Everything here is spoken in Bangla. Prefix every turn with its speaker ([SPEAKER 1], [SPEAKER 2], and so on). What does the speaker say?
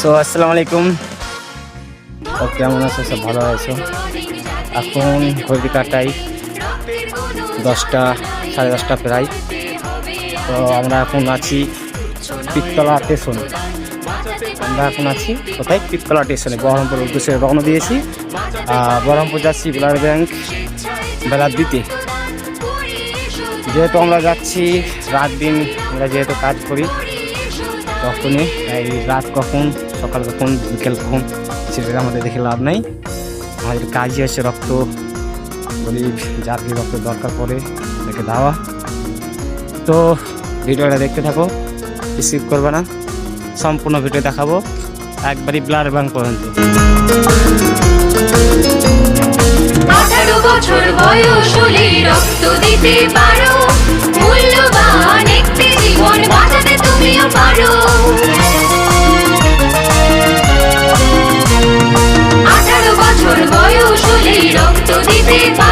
[SPEAKER 1] সো আসসালামু আলাইকুম। তো কেমন আছো? সব ভালো আছো? এখন ঘড়ি কাটাই 10টা, 10:30 প্রায়। তো আমরা এখন আছি পিত্তলা স্টেশন। আমরা এখন আছি কোথায়? পিত্তলা স্টেশনে। বহরমপুর উদ্দেশ্যে রওনা দিয়েছি। বহরমপুর যাচ্ছি ব্লাড ব্যাংক বেলা দিতে। যেহেতু আমরা যাচ্ছি রাত দিন, আমরা যেহেতু কাজ করি, তখনই এই রাত কখন, সকাল কখন, বিকেল কখন, সেটা আমাদের দেখে লাভ নাই। আমাদের কাজই হচ্ছে রক্ত, গরিব যার কি রক্ত দরকার পড়ে তাকে দেওয়া। তো ভিডিওটা দেখতে থাকো, স্কিপ করবে না, সম্পূর্ণ ভিডিও দেখাবো একবারই ব্লাড ব্যাংক পর্যন্ত।
[SPEAKER 2] 18 বছর বয়স হলে রক্ত দিতে পারো, মূল্যবান একটি জীবন বাঁচাতে তুমিও পারো। 18 বছর বয়স হলে রক্ত দিতে পারো।